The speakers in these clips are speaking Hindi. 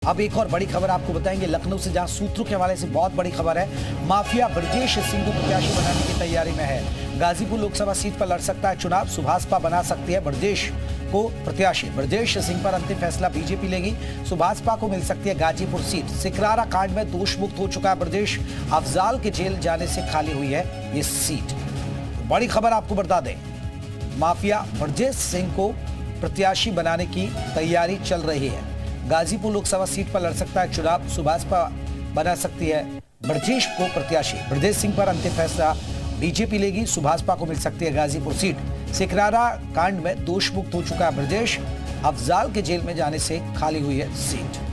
अब एक और बड़ी खबर आपको बताएंगे लखनऊ से, जहां सूत्रों के हवाले से बहुत बड़ी खबर है। माफिया ब्रजेश सिंह को प्रत्याशी बनाने की तैयारी में है। गाजीपुर लोकसभा सीट पर लड़ सकता है चुनाव। सुभाषपा बना सकती है ब्रजेश को प्रत्याशी। ब्रजेश सिंह पर अंतिम फैसला बीजेपी लेगी। सुभाषपा को मिल सकती है गाजीपुर सीट। सिकरारा कांड में दोष मुक्त हो चुका है ब्रजेश। अफजाल के जेल जाने से खाली हुई है ये सीट। बड़ी खबर आपको बता दें, माफिया ब्रजेश सिंह को प्रत्याशी बनाने की तैयारी चल रही है। गाजीपुर लोकसभा सीट पर लड़ सकता है चुनाव। सुभाषपा बना सकती है ब्रजेश को प्रत्याशी। ब्रजेश सिंह पर अंतिम फैसला बीजेपी लेगी। सुभाषपा को मिल सकती है गाजीपुर सीट। सिकरारा कांड में दोष मुक्त हो चुका है ब्रजेश। अफजाल के जेल में जाने से खाली हुई है सीट।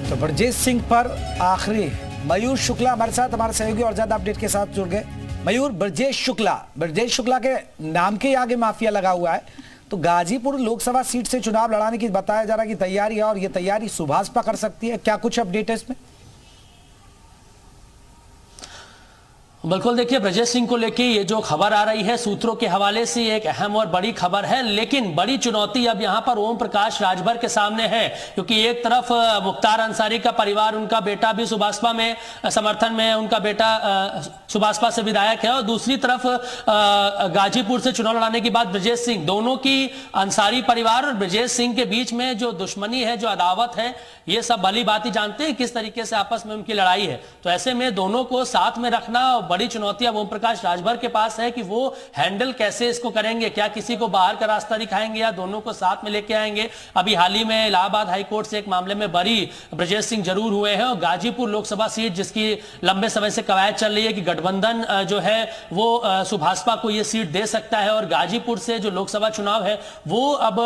तो ब्रजेश सिंह पर आखिरी मयूर शुक्ला हमारे साथ, हमारे सहयोगी और ज्यादा अपडेट के साथ जुड़ गए। मयूर, ब्रजेश शुक्ला के नाम के आगे माफिया लगा हुआ है। तो गाजीपुर लोकसभा सीट से चुनाव लड़ाने की बताया जा रहा है कि तैयारी है, और ये तैयारी सुभाषपा कर सकती है। क्या कुछ अपडेट है इसमें? बिल्कुल, देखिए ब्रजेश सिंह को लेके ये जो खबर आ रही है सूत्रों के हवाले से एक अहम और बड़ी खबर है, लेकिन बड़ी चुनौती अब यहां पर ओम प्रकाश राजभर के सामने है। क्योंकि एक तरफ मुख्तार अंसारी का परिवार, उनका बेटा भी सुभाषपा में समर्थन में है, उनका बेटा सुभाषपा से विधायक है, और दूसरी तरफ गाजीपुर से चुनाव लड़ाने के बाद ब्रजेश सिंह, दोनों की अंसारी परिवार और ब्रजेश सिंह के बीच में जो दुश्मनी है, जो अदावत है, ये सब भली बात जानते हैं किस तरीके से आपस में उनकी लड़ाई है। तो ऐसे में दोनों को साथ में रखना बड़ी चुनौती अब ओम प्रकाश राजभर के पास है कि वो हैंडल कैसे इसको करेंगे। क्या किसी को बाहर का रास्ता दिखाएंगे या दोनों को साथ में लेके आएंगे? अभी हाल ही में इलाहाबाद हाईकोर्ट से एक मामले में बरी ब्रजेश सिंह जरूर हुए हैं, और गाजीपुर लोकसभा सीट जिसकी लंबे समय से कवायद चल रही है कि गठबंधन जो है वो सुभाषपा को ये सीट दे सकता है, और गाजीपुर से जो लोकसभा चुनाव है वो अब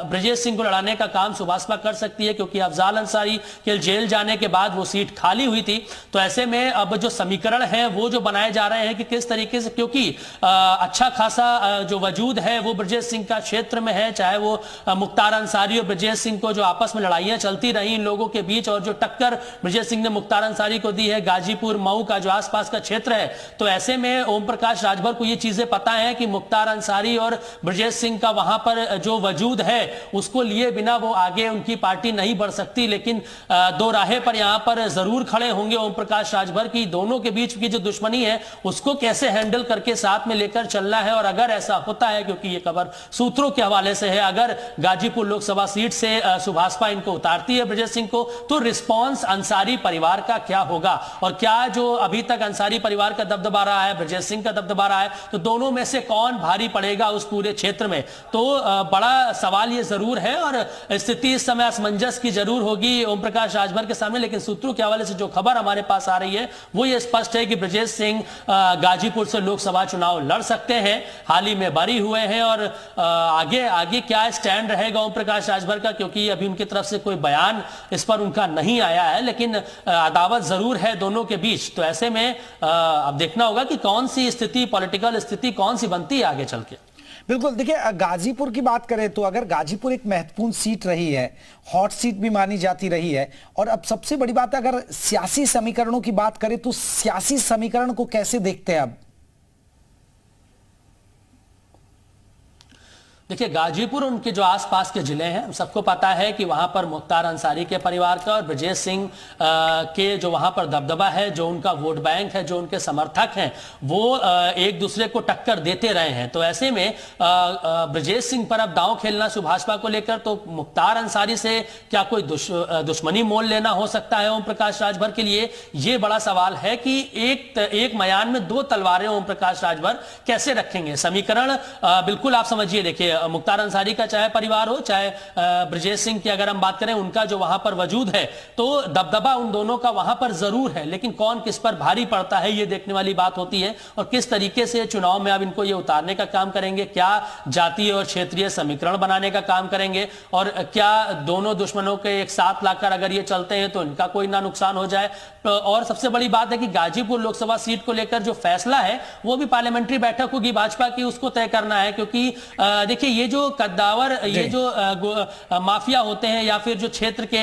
ब्रजेश सिंह को लड़ाने का काम सुभाषपा कर सकती है, क्योंकि अफजाल अंसारी के जेल जाने के बाद वो सीट खाली हुई थी। तो ऐसे में अब जो समीकरण है वो जो बनाए जा रहे हैं कि किस तरीके से, क्योंकि अच्छा खासा जो वजूद है वो ब्रजेश सिंह का क्षेत्र में है, चाहे वो मुख्तार अंसारी और ब्रजेश सिंह को जो आपस में लड़ाइयां चलती रही इन लोगों के बीच, और जो टक्कर ब्रजेश सिंह ने मुख्तार अंसारी को दी है गाजीपुर मऊ का जो आसपास का क्षेत्र है। तो ऐसे में ओम प्रकाश राजभर को ये चीजें पता है कि मुख्तार अंसारी और ब्रजेश सिंह का वहां पर जो वजूद है उसको लिए बिना वो आगे उनकी पार्टी नहीं बढ़ सकती। लेकिन दो राहें पर यहां पर जरूर खड़े होंगे ओम प्रकाश राजभर की दोनों के बीच की जो दुश्मनी है उसको कैसे हैंडल करके साथ में लेकर चलना है। और अगर ऐसा होता है, क्योंकि ये खबर सूत्रों के हवाले से है, अगर गाजीपुर लोकसभा सीट से सुभाषपा इनको उतारती है ब्रजेश सिंह को, तो रिस्पांस अंसारी परिवार का क्या होगा, और क्या जो अभी तक अंसारी परिवार का दबदबा रहा है, ब्रजेश सिंह का दबदबा रहा है, तो दोनों में से कौन भारी पड़ेगा उस पूरे क्षेत्र में? तो बड़ा सवाल ये जरूर है, और स्थिति इस समय असमंजस की जरूर होगी ओम प्रकाश राजभर के सामने। लेकिन सूत्रों के हवाले से जो खबर हमारे पास आ रही है वो ये स्पष्ट है कि ब्रजेश सिंह गाजीपुर से लोकसभा चुनाव लड़ सकते हैं, हाल ही में बरी हुए हैं, और आगे क्या स्टैंड रहेगा ओम प्रकाश राजभर का, क्योंकि अभी उनकी तरफ से कोई बयान इस पर उनका नहीं आया है, लेकिन अदावत जरूर है दोनों के बीच। तो ऐसे में अब देखना होगा कि कौन सी स्थिति, पॉलिटिकल स्थिति कौन सी बनती है आगे चल के। बिल्कुल, देखिए गाजीपुर की बात करें तो अगर गाजीपुर एक महत्वपूर्ण सीट रही है, हॉट सीट भी मानी जाती रही है, और अब सबसे बड़ी बात है अगर सियासी समीकरणों की बात करें तो सियासी समीकरण को कैसे देखते हैं अब? देखिए गाजीपुर उनके जो आसपास के जिले हैं, सबको पता है कि वहां पर मुख्तार अंसारी के परिवार का और ब्रजेश सिंह के जो वहां पर दबदबा है, जो उनका वोट बैंक है, जो उनके समर्थक हैं, वो एक दूसरे को टक्कर देते रहे हैं। तो ऐसे में ब्रजेश सिंह पर अब दांव खेलना सुभाषपा को लेकर, तो मुख्तार अंसारी से क्या कोई दुश्मनी मोल लेना हो सकता है ओम प्रकाश राजभर के लिए? ये बड़ा सवाल है कि एक मयान में दो तलवारें ओम प्रकाश राजभर कैसे रखेंगे। समीकरण बिल्कुल आप समझिए, देखिए मुख्तार अंसारी का चाहे परिवार हो, चाहे ब्रजेश सिंह की अगर हम बात करें, उनका जो वहां पर वजूद है, तो दबदबा उन दोनों का वहां पर जरूर है, लेकिन कौन किस पर भारी पड़ता है ये देखने वाली बात होती है, और किस तरीके से चुनाव में अब इनको ये उतारने का काम करेंगे, क्या जातीय और क्षेत्रीय समीकरण बनाने का काम करेंगे, और क्या दोनों दुश्मनों के एक साथ लाकर अगर ये चलते हैं तो इनका कोई ना नुकसान हो जाए। और सबसे बड़ी बात है कि गाजीपुर लोकसभा सीट को लेकर जो फैसला है वो भी पार्लियामेंट्री बैठक होगी भाजपा की, उसको तय करना है, क्योंकि देखिए देखिए ये जो कद्दावर, ये जो माफिया होते हैं या फिर जो क्षेत्र के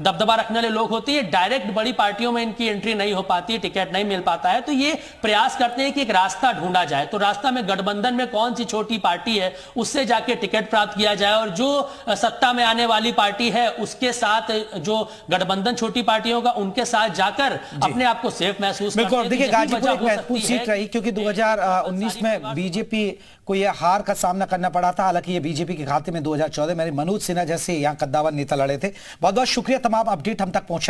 दबदबा रखने वाले लोग होते हैं, डायरेक्ट बड़ी पार्टियों में इनकी एंट्री नहीं हो पाती है, टिकट नहीं मिल पाता है। तो ये प्रयास करते हैं कि एक रास्ता ढूंढा जाए, तो रास्ता में गठबंधन में कौन सी छोटी पार्टी है उससे जाके टिकट प्राप्त किया जाए, और जो सत्ता में आने वाली पार्टी है उसके साथ, जो गठबंधन छोटी पार्टियों का, उनके साथ जाकर अपने आप को सेफ महसूस करते हैं। देखिए गाजीपुर एक महत्वपूर्ण सीट रही, क्योंकि 2019 में बीजेपी को यह हार का सामना करना पड़ा था। हालांकि ये बीजेपी के खाते में 2014 में मनोज सिन्हा जैसे यहाँ कद्दावर नेता लड़े थे। बहुत बहुत शुक्रिया, तमाम अपडेट हम तक पहुंचा